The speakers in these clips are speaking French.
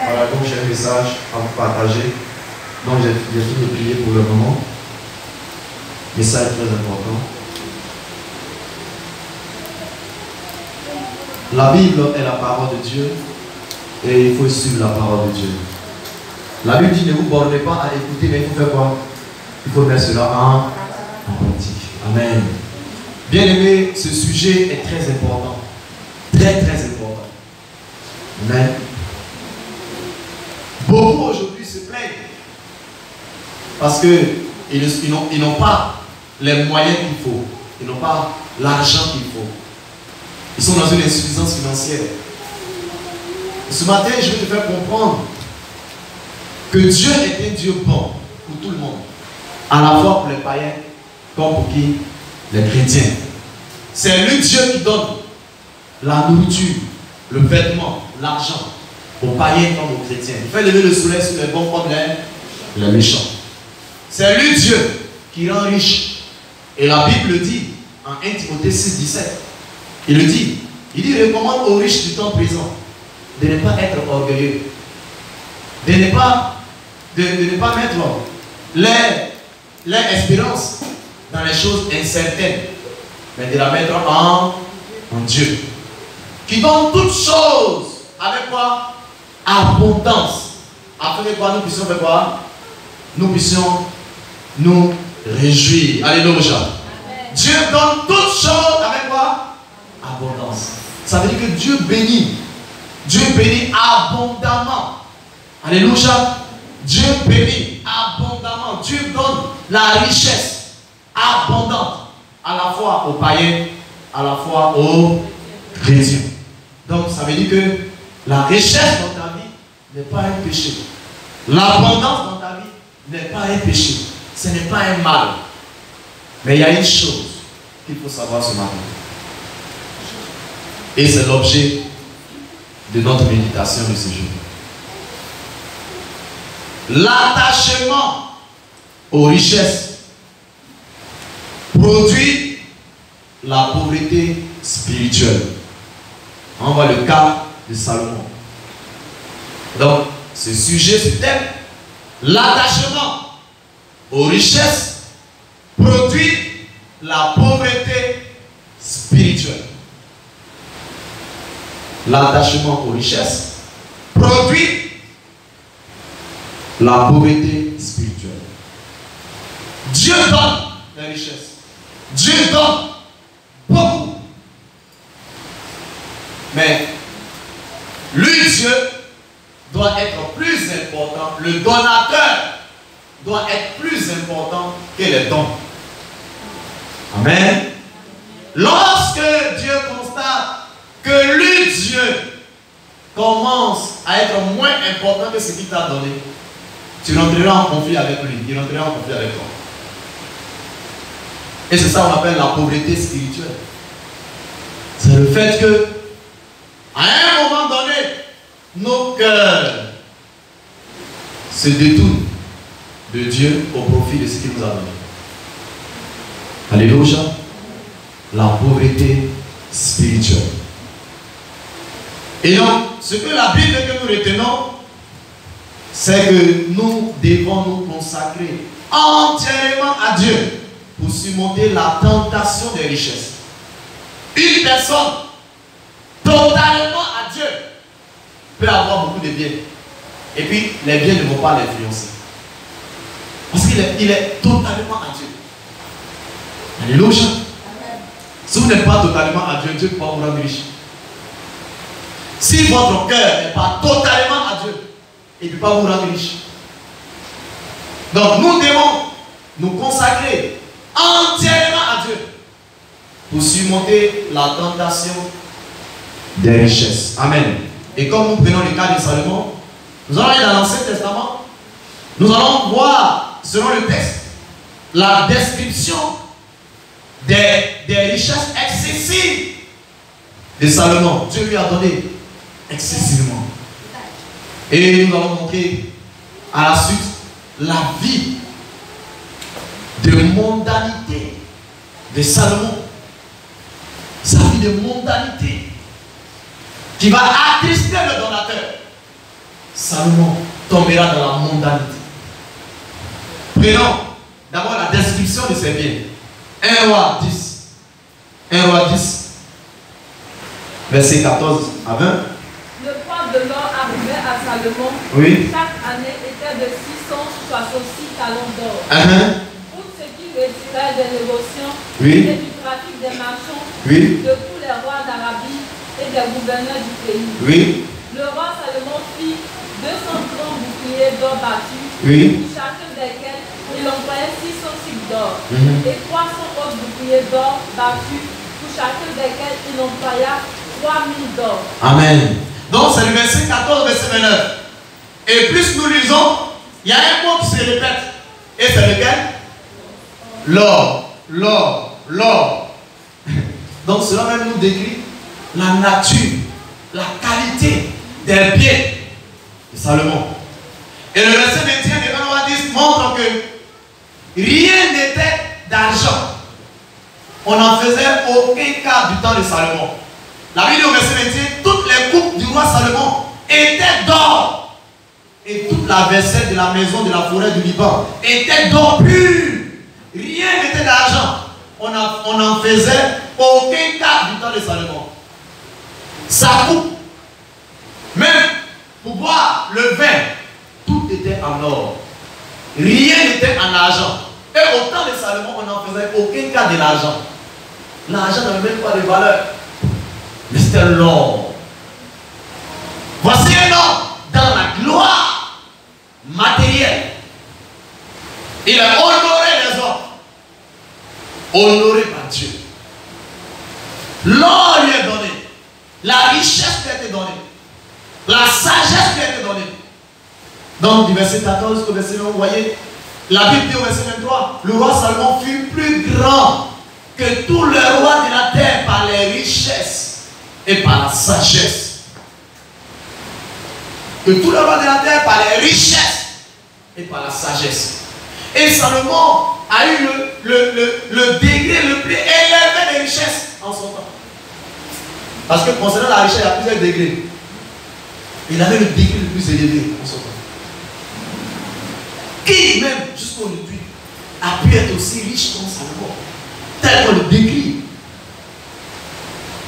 Voilà, donc j'ai un message à vous partager. Donc j'ai fini de prier pour le moment. Message très important. La Bible est la parole de Dieu et il faut suivre la parole de Dieu. La Bible dit ne vous bornez pas à écouter, mais il faut faire quoi? Il faut mettre cela en pratique. Amen. Bien aimé, ce sujet est très important. Très très important. Amen. Beaucoup aujourd'hui se plaignent parce qu'ils n'ont pas les moyens qu'il faut. Ils n'ont pas l'argent qu'il faut. Ils sont dans une insuffisance financière. Ce matin, je vais te faire comprendre que Dieu est un Dieu bon pour tout le monde. À la fois pour les païens comme pour qui? Les chrétiens. C'est lui Dieu qui donne la nourriture, le vêtement, l'argent aux païens comme aux chrétiens. Il fait lever le soleil sur les bons comme les méchants. C'est lui Dieu qui rend riche. Et la Bible dit en 1 Timothée 6, 17. Il le dit. Il dit, recommande aux riches du temps présent de ne pas être orgueilleux. De ne pas mettre leur espérance dans les choses incertaines. Mais de la mettre en Dieu. Qui donne toutes choses avec quoi? Abondance. Afin que quoi? Nous puissions faire quoi? Nous puissions nous réjouir. Alléluia. Dieu donne toutes choses avec quoi? Abondance. Ça veut dire que Dieu bénit. Dieu bénit abondamment. Alléluia. Dieu bénit abondamment. Dieu donne la richesse abondante. À la fois aux païens, à la fois aux chrétiens. Donc ça veut dire que la richesse dans ta vie n'est pas un péché. L'abondance dans ta vie n'est pas un péché. Ce n'est pas un mal. Mais il y a une chose qu'il faut savoir ce matin. Et c'est l'objet de notre méditation de ce jour. L'attachement aux richesses produit la pauvreté spirituelle. On voit le cas de Salomon. Donc, ce sujet, ce thème, l'attachement aux richesses produit la pauvreté spirituelle. L'attachement aux richesses produit la pauvreté spirituelle. Dieu donne les richesses. Dieu donne beaucoup. Mais lui, Dieu, doit être plus important. Le donateur doit être plus important que les dons. Amen. Lorsque Dieu constate que lui, Dieu, commence à être moins important que ce qu'il t'a donné, tu rentreras en conflit avec lui. Il rentrera en conflit avec toi. Et c'est ça qu'on appelle la pauvreté spirituelle. C'est le fait que, à un moment donné, nos cœurs se détournent de Dieu au profit de ce qu'il nous a donné. Alléluia. La pauvreté spirituelle. Et donc, ce que la Bible que nous retenons, c'est que nous devons nous consacrer entièrement à Dieu pour surmonter la tentation des richesses. Une personne totalement à Dieu peut avoir beaucoup de biens. Et puis, les biens ne vont pas l'influencer. Parce qu'il est totalement à Dieu. Alléluia. Si vous n'êtes pas totalement à Dieu, Dieu ne peut pas vous rendre riche. Si votre cœur n'est pas totalement à Dieu, il ne peut pas vous rendre riche. Donc, nous devons nous consacrer entièrement à Dieu pour surmonter la tentation des richesses. Amen. Et comme nous prenons le cas de Salomon, nous allons aller dans l'Ancien Testament. Nous allons voir, selon le texte, la description des richesses excessives de Salomon. Dieu lui a donné excessivement. Et nous allons montrer à la suite la vie de mondanité de Salomon. Sa vie de mondanité qui va attrister le donateur. Salomon tombera dans la mondanité. Prenons d'abord la description de ses biens. 1 roi 10. 1 roi 10. Verset 14 à 20. Le poids de l'or arrivait à Salomon. Oui. Chaque année était de 666 talents d'or. Pour ce qui retirait des négociants et du trafic des marchands de tous les rois d'Arabie et des gouverneurs du pays. Le roi Salomon fit 230 boucliers d'or battus, pour chacun desquels il employait 600 cycles d'or, et 300 autres boucliers d'or battus, pour chacun desquels il employa 3000 d'or. Amen. Donc c'est le verset 14, verset 29. Et plus nous lisons, il y a un mot qui se répète. Et c'est lequel? L'or, l'or, l'or. Donc cela même nous décrit la nature, la qualité des biens de Salomon. Et le verset 21 de 1 roi 10 montre que rien n'était d'argent. On n'en faisait aucun cas du temps de Salomon. La Bible au verset 21, toutes les coupes du roi Salomon étaient d'or. Et toute la vaisselle de la maison de la forêt du Liban était d'or pur. Rien n'était d'argent. On n'en faisait aucun cas du temps de Salomon. Sa coupe, même pour boire le vin, tout était en or. Rien n'était en argent. Et au temps de Salomon, on n'en faisait aucun cas de l'argent. L'argent n'avait même pas de valeur. Mais c'était l'or. Voici un homme dans la gloire matérielle. Il a honoré les hommes. Honoré par Dieu. L'or lui est donné. La richesse lui a été donnée. La sagesse lui a été donnée. Donc du verset 14 au verset 9, vous voyez, la Bible dit au verset 23, le roi Salomon fut plus grand que tous les rois de la terre par les richesses et par la sagesse. Que tous les rois de la terre par les richesses et par la sagesse. Et Salomon a eu le degré le plus élevé des richesses en son temps. Parce que concernant la richesse, il y a plusieurs degrés. Il avait le degré le plus élevé en son temps. Qui même jusqu'aujourd'hui a pu être aussi riche comme Salomon, tel qu'on le décrit.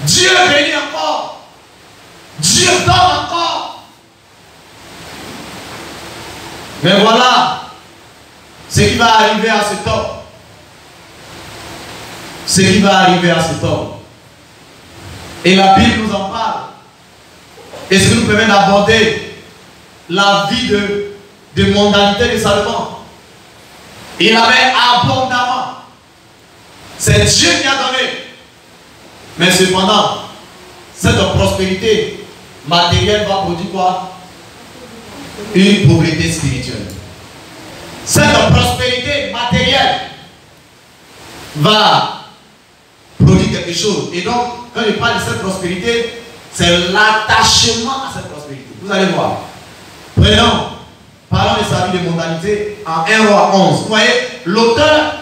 Dieu bénit encore. Dieu donne encore. Mais voilà ce qui va arriver à cet homme. Ce qui va arriver à cet homme. Et la Bible nous en parle. Et ce qui nous permet d'aborder la vie de mondanité de Salomon. Il avait abondamment. C'est Dieu qui a donné. Mais cependant, cette prospérité matérielle va produire quoi? Une pauvreté spirituelle. Cette prospérité matérielle va produire quelque chose. Et donc, quand je parle de cette prospérité, c'est l'attachement à cette prospérité. Vous allez voir. Parlons de sa vie de mondanité en 1 roi 11. Vous voyez, l'auteur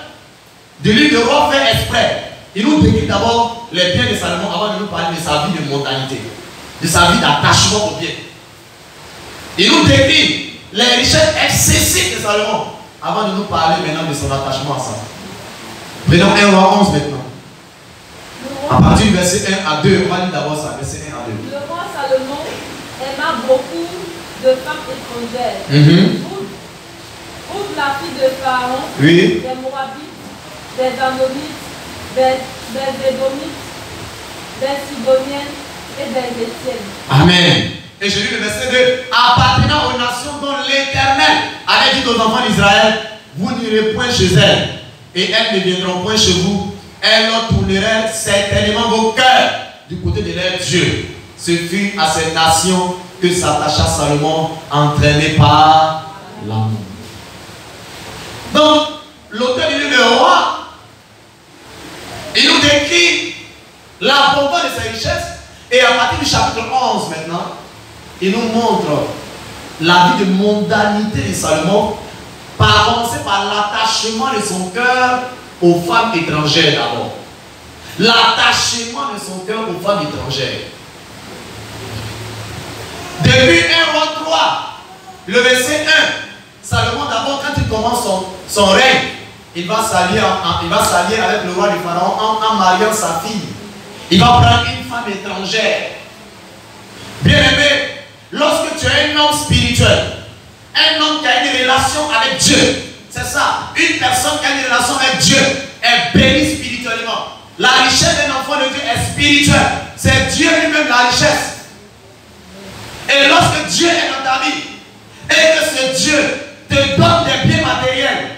du livre de roi fait exprès. Il nous décrit d'abord les biens de Salomon avant de nous parler de sa vie de mondanité, de sa vie d'attachement aux biens. Il nous décrit les richesses excessives de Salomon avant de nous parler maintenant de son attachement à ça. Prenons 1 roi 11 maintenant. À partir du verset 1 à 2, on va lire d'abord ça, verset 1 à 2. Le roi Salomon aima beaucoup de femmes étrangères. Outre la fille de Pharaon, des Moabites, des Ammonites, des Édomites, des Sidoniennes et des Étiennes. Amen. Et je lis le verset 2. Appartenant aux nations dont l'Éternel avait dit aux enfants d'Israël, vous n'irez point chez elles, et elles ne viendront point chez vous. elle tournerait certainement vos cœurs du côté de leur Dieu. Ce fut à cette nation que s'attacha Salomon, entraîné par l'amour. Donc, l'auteur du livre de Roi, il nous décrit l'abondance de ses richesses. Et à partir du chapitre 11 maintenant, il nous montre la vie de mondanité de Salomon, par commencer par l'attachement de son cœur aux femmes étrangères d'abord. L'attachement de son cœur aux femmes étrangères. Depuis 1 Roi 3, le verset 1, Salomon d'abord, quand il commence son règne, il va s'allier avec le roi du Pharaon en mariant sa fille. Il va prendre une femme étrangère. Bien aimé, lorsque tu es un homme spirituel, un homme qui a une relation avec Dieu, c'est ça, une personne qui a une relation avec Dieu est bénie spirituellement. La richesse d'un enfant de Dieu est spirituelle. C'est Dieu lui-même la richesse. Et lorsque Dieu est dans ta vie, et que ce Dieu te donne des biens matériels,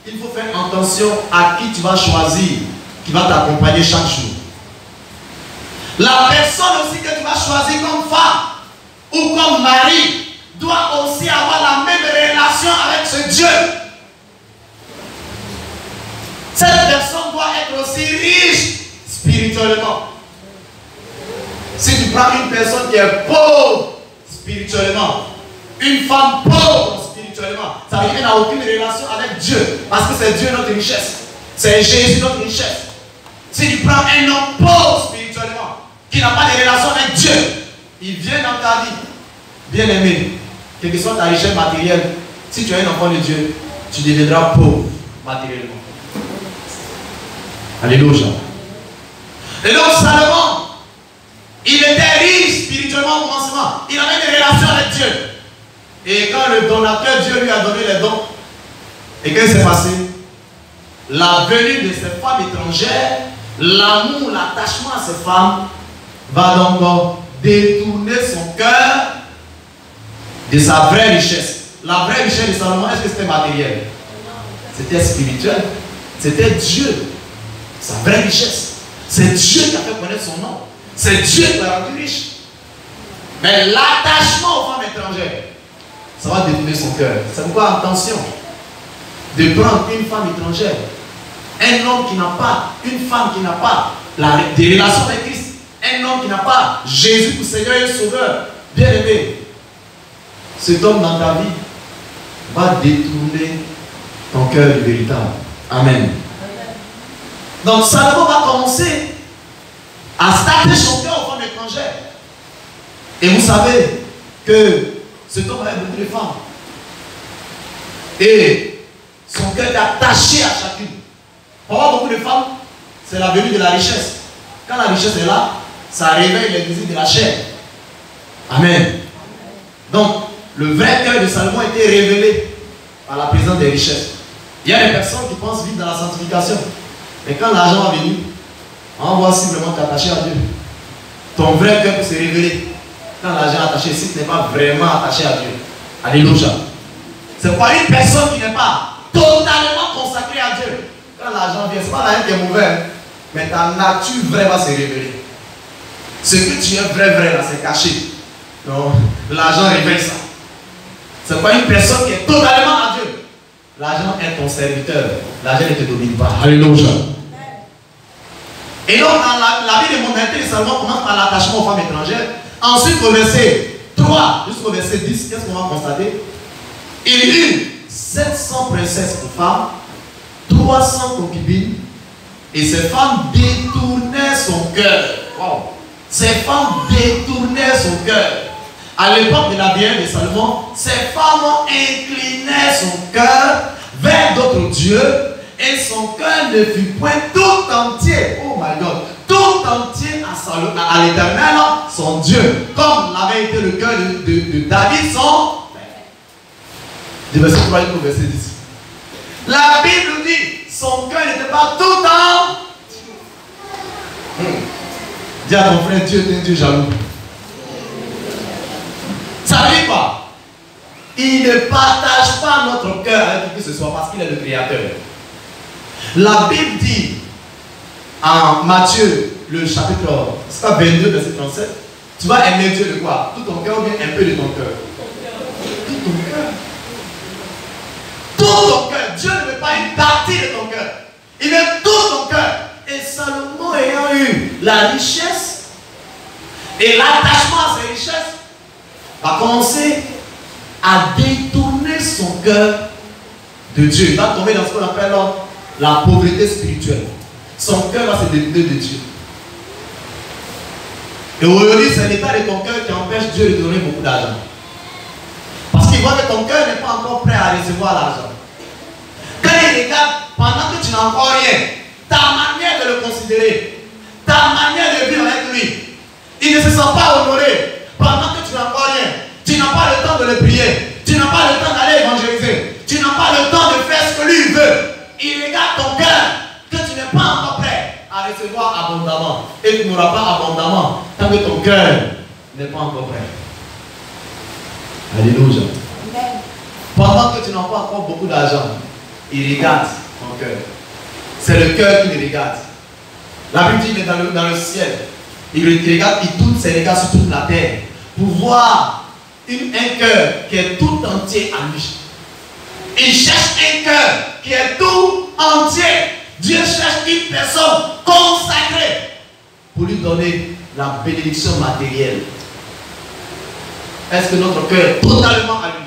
il faut faire attention à qui tu vas choisir, qui va t'accompagner chaque jour. La personne aussi que tu vas choisir comme femme ou comme mari doit aussi avoir la même relation avec ce Dieu. Cette personne doit être aussi riche spirituellement. Si tu prends une personne qui est pauvre spirituellement, une femme pauvre spirituellement, ça veut dire qu'elle n'a aucune relation avec Dieu, parce que c'est Dieu notre richesse, c'est Jésus notre richesse. Si tu prends un homme pauvre spirituellement, qui n'a pas de relation avec Dieu, il vient dans ta vie, bien aimé, quelle que soit ta richesse matérielle, si tu es un enfant de Dieu, tu deviendras pauvre matériellement. Alléluia. Et donc Salomon, il était riche spirituellement au commencement. Il avait des relations avec Dieu. Et quand le donateur, Dieu lui a donné les dons, et qu'est-ce qui s'est passé? La venue de ces femmes étrangères, l'amour, l'attachement à ces femmes, va donc détourner son cœur de sa vraie richesse. La vraie richesse de Salomon, est-ce que c'était matériel? C'était spirituel. C'était Dieu. Sa vraie richesse. C'est Dieu qui a fait connaître son nom. C'est Dieu qui l'a rendu riche. Mais l'attachement aux femmes étrangères, ça va détourner son cœur. C'est pourquoi attention de prendre une femme étrangère, un homme qui n'a pas, une femme qui n'a pas des relations avec Christ, un homme qui n'a pas Jésus pour Seigneur et Sauveur. Bien aimé, cet homme dans ta vie va détourner ton cœur du véritable. Amen. Donc Salomon va commencer à starter son cœur aux femmes étrangères. Et vous savez que cet homme avait beaucoup de femmes. Et son cœur est attaché à chacune. Pour avoir beaucoup de femmes, c'est la venue de la richesse. Quand la richesse est là, ça réveille les désirs de la chair. Amen. Donc, le vrai cœur de Salomon a été révélé par la présence des richesses. Il y a des personnes qui pensent vivre dans la sanctification. Mais quand l'argent va venir, on voit simplement t'attacher à Dieu. Ton vrai cœur peut se révéler. Quand l'argent est attaché, si tu n'es pas vraiment attaché à Dieu. Alléluia. C'est pas une personne qui n'est pas totalement consacrée à Dieu. Quand l'argent vient, ce n'est pas la haine qui est mauvaise, mais ta nature vraie va se révéler. Ce que tu es vrai, là, c'est caché. Donc, l'argent révèle ça. Ce n'est pas une personne qui est totalement à Dieu. L'argent est ton serviteur. L'argent ne te domine pas. Alléluia. Et donc, dans la vie de mondanité de Salomon commence par l'attachement aux femmes étrangères. Ensuite, au verset 3 jusqu'au verset 10, qu'est-ce qu'on va constater? Il eut 700 princesses pour femmes, 300 concubines, et ces femmes détournaient son cœur. Wow. Ces femmes détournaient son cœur. À l'époque de la vieille de Salomon, ces femmes inclinaient son cœur vers d'autres dieux, et son cœur ne fut point tout entier, oh my God, tout entier à l'Éternel, son Dieu, comme l'avait été le cœur de David, son père. Du verset 3 au verset 10. La Bible dit, son cœur n'était pas tout entier. Dis à ton frère, Dieu est un Dieu jaloux. Ça veut dire quoi? Il ne partage pas notre cœur avec qui que ce soit parce qu'il est le Créateur. La Bible dit en Matthieu, le chapitre 22, verset 37, tu vas aimer Dieu de quoi? Tout ton cœur ou bien un peu de ton cœur? Tout ton cœur. Tout ton cœur. Dieu ne veut pas une partie de ton cœur. Il veut tout ton cœur. Et Salomon ayant eu la richesse et l'attachement à ces richesses, va commencer à détourner son cœur de Dieu. Il va tomber dans ce qu'on appelle la pauvreté spirituelle. Son cœur va se détourner de Dieu. Et aujourd'hui, c'est l'état de ton cœur qui empêche Dieu de donner beaucoup d'argent. Parce qu'il voit que ton cœur n'est pas encore prêt à recevoir l'argent. Quand il regarde, pendant que tu n'as encore rien, ta manière de le considérer, ta manière de vivre avec lui, il ne se sent pas honoré. Pendant que tu n'as encore rien, tu n'as pas le temps de le prier, tu n'as pas le temps d'aller évangéliser, tu n'as pas le temps de faire ce que lui veut. Il regarde ton cœur, que tu n'es pas encore prêt à recevoir abondamment. Et tu n'auras pas abondamment tant que ton cœur n'est pas encore prêt. Alléluia. Pendant que tu n'as pas encore beaucoup d'argent, il regarde ton cœur. C'est le cœur qui le regarde. La Bible dit qu'il est dans le ciel. Il regarde, il tourne ses regards sur toute la terre pour voir un cœur qui est tout entier à lui. Il cherche un cœur qui est tout entier. Dieu cherche une personne consacrée pour lui donner la bénédiction matérielle. Est-ce que notre cœur est totalement à lui?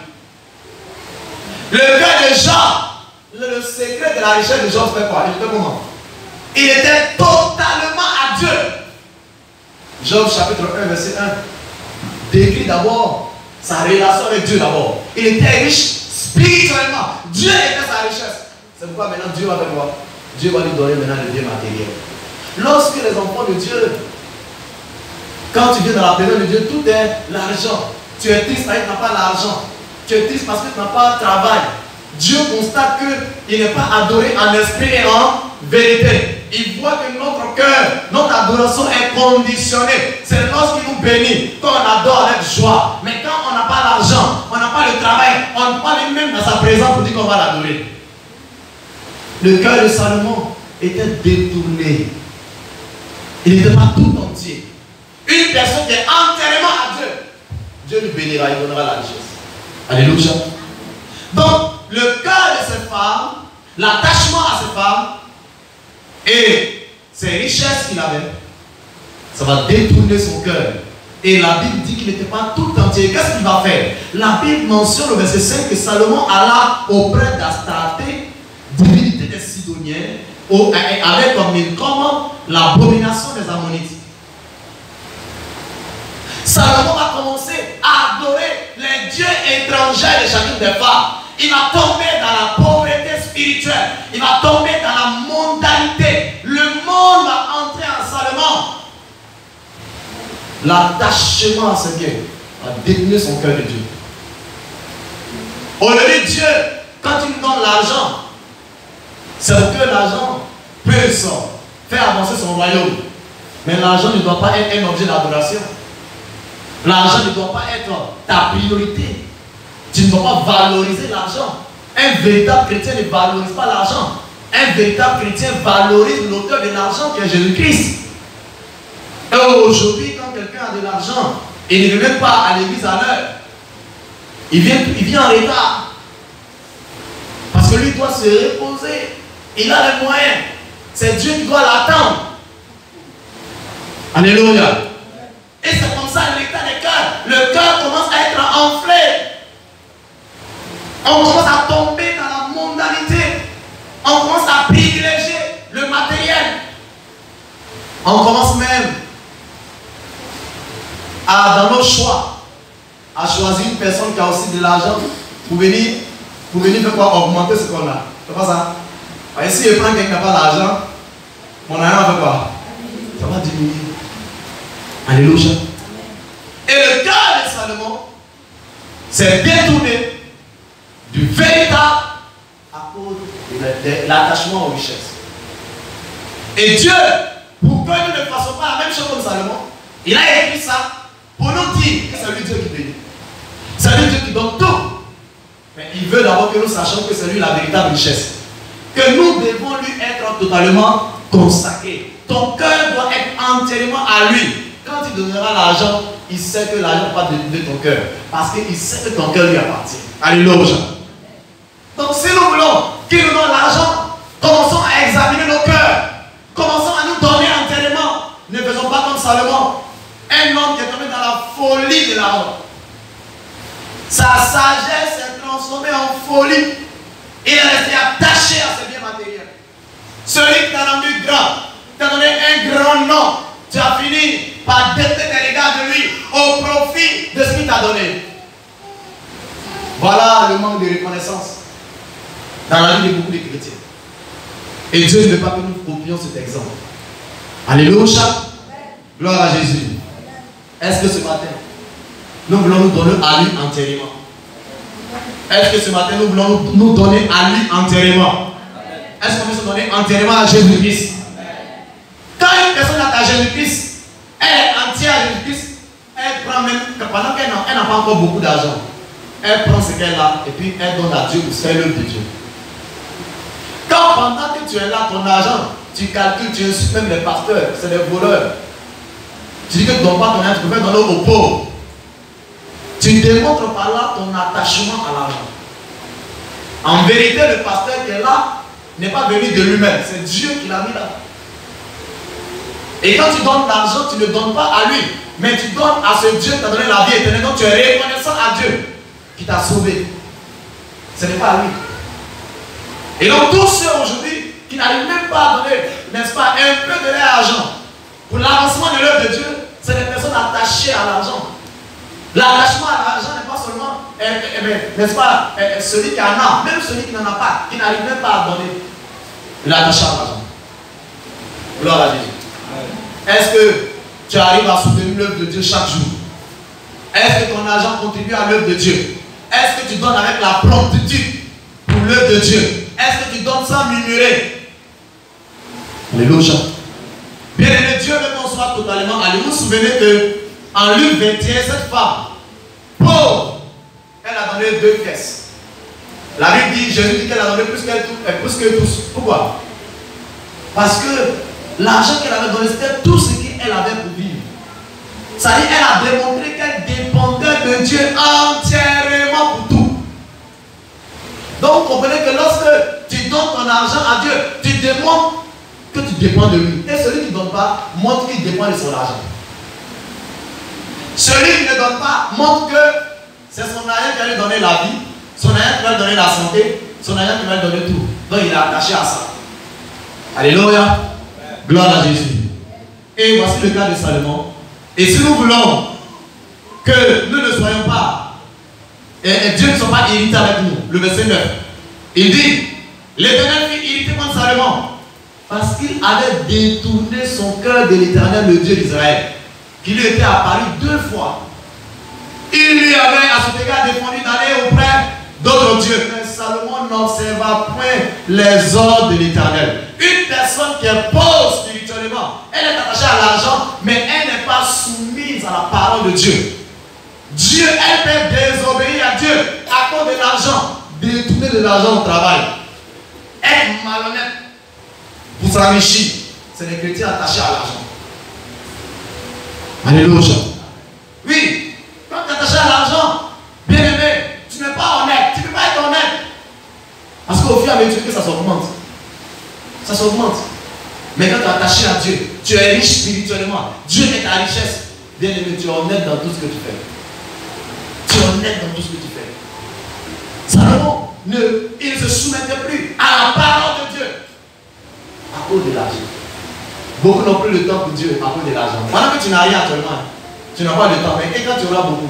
Le cœur de Job, le secret de la richesse de Job, fait quoi? Il était totalement à Dieu. Job chapitre 1, verset 1 décrit d'abord sa relation avec Dieu d'abord. Il était riche spirituellement. Dieu était sa richesse. C'est pourquoi maintenant Dieu va faire quoi? Dieu va lui donner maintenant le bien matériel. Lorsque les enfants de Dieu, quand tu viens dans la présence de Dieu, tout est l'argent. Tu es triste parce que tu n'as pas l'argent. Tu es triste parce que tu n'as pas de travail. Dieu constate qu'il n'est pas adoré en esprit et en vérité. Il voit que notre cœur, notre adoration est conditionnée. C'est lorsqu'il nous bénit qu'on adore avec joie. Mais quand on n'a pas l'argent, on n'a pas le travail, on ne parle même dans sa présence pour dire qu'on va l'adorer. Le cœur de Salomon était détourné. Il n'était pas tout entier. Une personne qui est entièrement à Dieu, Dieu lui bénira, il donnera la richesse. Alléluia. Donc, le cœur de cette femme, l'attachement à cette femme et ses richesses qu'il avait, ça va détourner son cœur. Et la Bible dit qu'il n'était pas tout entier. Qu'est-ce qu'il va faire? La Bible mentionne au verset 5 que Salomon alla auprès d'Astarté, divinité des Sidoniens, avec comme l'abomination des Ammonites. Salomon va commencer à adorer les dieux étrangers de chacune des femmes. Il va tomber dans la pauvreté spirituelle. Il va tomber dans la mondanité. Le monde va entrer en Salomon. L'attachement à ce bien va détourner son cœur de Dieu. Au lieu de Dieu, quand il nous donne l'argent, c'est pour que l'argent puisse faire avancer son royaume. Mais l'argent ne doit pas être un objet d'adoration. L'argent ne doit pas être ta priorité. Tu ne dois pas valoriser l'argent. Un véritable chrétien ne valorise pas l'argent. Un véritable chrétien valorise l'auteur de l'argent qui est Jésus-Christ. Et aujourd'hui, quand quelqu'un a de l'argent et ne vient même pas à l'église à l'heure, il vient en retard. Parce que lui doit se reposer. Il a les moyens. C'est Dieu qui doit l'attendre. Alléluia. Et c'est comme ça l'état des cœurs. Le cœur commence à être enflé. On commence à tomber dans la mondanité. On commence à privilégier le matériel. On commence même dans nos choix à choisir une personne qui a aussi de l'argent pour venir faire quoi? Augmenter ce qu'on a. C'est pas ça? Et si je prends quelqu'un qui n'a pas d'argent, mon argent va faire quoi? Ça va diminuer. Alléluia. Et le cœur de Salomon s'est détourné du véritable à cause de l'attachement aux richesses. Et Dieu, pour que nous ne fassions pas la même chose comme Salomon, il a écrit ça pour nous dire que c'est lui Dieu qui bénit. C'est lui Dieu qui donne tout. Mais il veut d'abord que nous sachions que c'est lui la véritable richesse. Que nous devons lui être totalement consacrés. ton cœur doit être entièrement à lui. Quand il donnera l'argent, il sait que l'argent ne va pas de ton cœur. Parce qu'il sait que ton cœur lui appartient. Alléluia. Donc si nous voulons qu'il nous donne l'argent, commençons à examiner nos cœurs. Commençons à nous donner entièrement. Ne faisons pas comme Salomon. Un homme qui est tombé dans la folie de l'argent. Sa sagesse s'est transformée en folie. Il est resté attaché à ses biens matériels. Celui qui t'a rendu grand, t'a donné un grand nom, tu as fini par détester tes regards de lui au profit de ce qu'il t'a donné. Voilà le manque de reconnaissance dans la vie de beaucoup de chrétiens. Et Dieu ne veut pas que nous copions cet exemple. Alléluia. Gloire à Jésus. Est-ce que ce matin, nous voulons nous donner à lui entièrement? Est-ce que ce matin, nous voulons nous donner à lui entièrement? Est-ce qu'on veut se donner entièrement à Jésus-Christ? Quand une personne est à Jésus-Christ, elle est entière à Jésus-Christ, elle prend même, pendant qu'elle n'a pas encore beaucoup d'argent, elle prend ce qu'elle a et puis elle donne à Dieu pour faire l'œuvre de Dieu. Quand pendant que tu es là, ton argent, tu calcules, tu insultes même les pasteurs, c'est des voleurs. Tu dis que tu ne donnes pas ton argent, tu peux faire donner aux pauvres. Tu démontres par là ton attachement à l'argent. En vérité, le pasteur qui est là n'est pas venu de lui-même, c'est Dieu qui l'a mis là. Et quand tu donnes l'argent, tu ne donnes pas à lui, mais tu donnes à ce Dieu qui t'a donné la vie éternelle. Donc tu es reconnaissant à Dieu qui t'a sauvé. Ce n'est pas à lui. Et donc tous ceux aujourd'hui qui n'arrivent même pas à donner, n'est-ce pas, un peu de leur argent pour l'avancement de l'œuvre de Dieu, c'est des personnes attachées à l'argent. L'attachement à l'argent n'est pas seulement, n'est-ce pas, celui qui en a, même celui qui n'en a pas, qui n'arrive même pas à donner. Il est attaché à l'argent. Gloire à Jésus. Est-ce que tu arrives à soutenir l'œuvre de Dieu chaque jour? Est-ce que ton argent contribue à l'œuvre de Dieu? Est-ce que tu donnes avec la promptitude pour l'œuvre de Dieu? Est-ce que tu donnes sans murmurer? Alléluia. Bien aimé, Dieu veut qu'on soit totalement allé. Vous vous souvenez que en Luc 21, cette femme pauvre, elle a donné 2 pièces. La Bible dit, Jésus dit qu'elle a donné plus que tous. Pourquoi? Parce que l'argent qu'elle avait donné, c'était tout ce qu'elle avait pour vivre. C'est-à-dire qu'elle a démontré qu'elle dépendait de Dieu entièrement pour tout. Donc vous comprenez que lorsque tu donnes ton argent à Dieu, tu démontres que tu dépends de lui. Et celui qui ne donne pas montre qu'il dépend de son argent. Celui qui ne donne pas montre que c'est son argent qui va lui donner la vie, son argent qui va lui donner la santé, son argent qui va lui donner tout. Donc il est attaché à ça. Alléluia. Gloire à Jésus. Et voici le cas de Salomon. Et si nous voulons que nous ne soyons pas, et Dieu ne soit pas irrité avec nous, le verset 9, il dit, l'Éternel fut irrité contre Salomon parce qu'il avait détourné son cœur de l'Éternel, le Dieu d'Israël, qui lui était apparu 2 fois. Il lui avait à cet égard défendu d'aller auprès d'autres dieux. Mais Salomon n'observa point les ordres de l'Éternel. Une personne qui est pauvre spirituellement, elle est attachée à l'argent, mais elle n'est pas soumise à la parole de Dieu. Dieu, elle peut désobéir à Dieu à cause de l'argent, détourner de l'argent au travail. Être malhonnête pour s'enrichir. C'est les chrétiens attachés à l'argent. Alléluia. Oui, quand tu es attaché à l'argent, bien aimé, tu n'es pas honnête. Tu ne peux pas être honnête. Parce qu'au fur et à mesure que ça s'augmente. Ça s'augmente. Mais quand tu es attaché à Dieu, tu es riche spirituellement. Dieu est ta richesse. Bien aimé, tu es honnête dans tout ce que tu fais. Tu es honnête dans tout ce que tu fais. Salomon, il ne se soumettait plus à la parole de Dieu à cause de l'argent. Beaucoup n'ont plus le temps pour Dieu à cause de l'argent. Pendant que tu n'as rien actuellement, tu n'as pas le temps. Mais et quand tu auras beaucoup?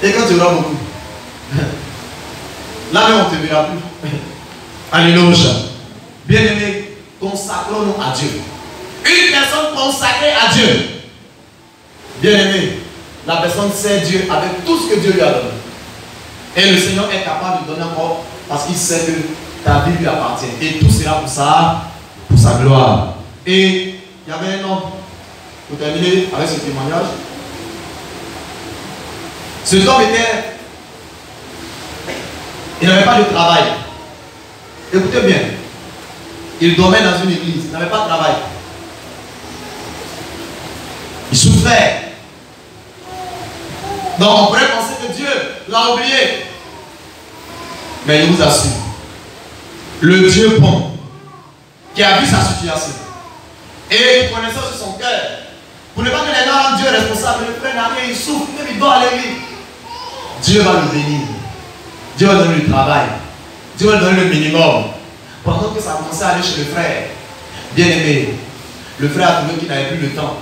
Et quand tu auras beaucoup? Là même on ne te verra plus. Alléluia. Bien aimé, consacrons-nous à Dieu. Une personne consacrée à Dieu. Bien aimé, la personne sert Dieu avec tout ce que Dieu lui a donné. Et le Seigneur est capable de donner encore parce qu'il sait que ta vie lui appartient. Et tout sera pour sa gloire. Et il y avait un homme, pour terminer avec ce témoignage. Cet homme il n'avait pas de travail. Écoutez bien. Il dormait dans une église, il n'avait pas de travail. Il souffrait. Donc on pourrait penser que Dieu l'a oublié. Mais il vous assure, le Dieu bon, qui a vu sa situation, et qui connaissait aussi son cœur, pour ne pas que les gens rendent Dieu responsable, le frère n'a rien, il souffre, même il doit aller vite. Dieu va le bénir. Dieu va donner le travail. Dieu va donner le minimum. Pendant que ça a commencé à aller chez le frère, bien aimé, le frère a trouvé qu'il n'avait plus le temps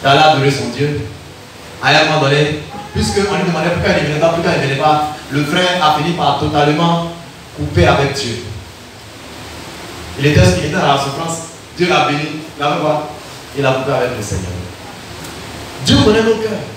d'aller adorer son Dieu. À un moment donné, puisqu'on lui demandait pourquoi il ne venait pas, pourquoi il ne venait pas, le frère a fini par totalement couper avec Dieu. Il était dans la souffrance. Dieu l'a béni. Il a fait quoi? Il a coupé avec le Seigneur. Dieu connaît nos cœurs.